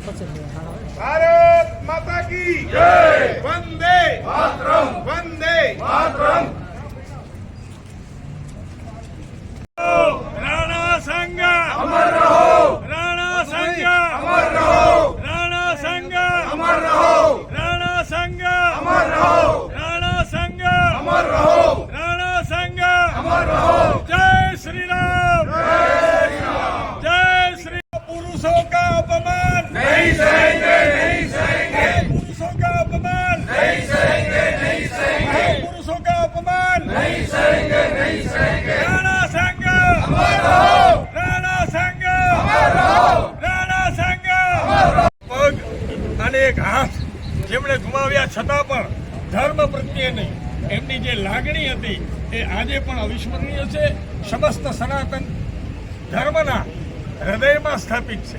भारत माता की जय, वंदे मातरम, वंदे मातरम। राणा संघ अमर रहो, राणा संघ अमर रहो, राणा संघ अमर रहो, राणा संघ अमर रहो, राणा संघ अमर रहो, राणा संघ अमर रहो। जय श्री राम, जय श्री। पुरुषों का अपमान नहीं सहेंगे, नहीं सहेंगे, पुरुषों का अपमान नहीं सहेंगे, नहीं सहेंगे, पुरुषों का अपमान नहीं सहेंगे, नहीं सहेंगे। राणा संघ अमर रहो, राणा संघ अमर रहो, રાણા સંઘ પગ અને એક હાથ જેમણે ગુમાવ્યા છતાં પણ ધર્મ પ્રત્યેની એમની જે લાગણી હતી એ આજે પણ અવિસ્મરણીય છે. સમસ્ત સનાતન ધર્મના હૃદયમાં સ્થાપિત છે.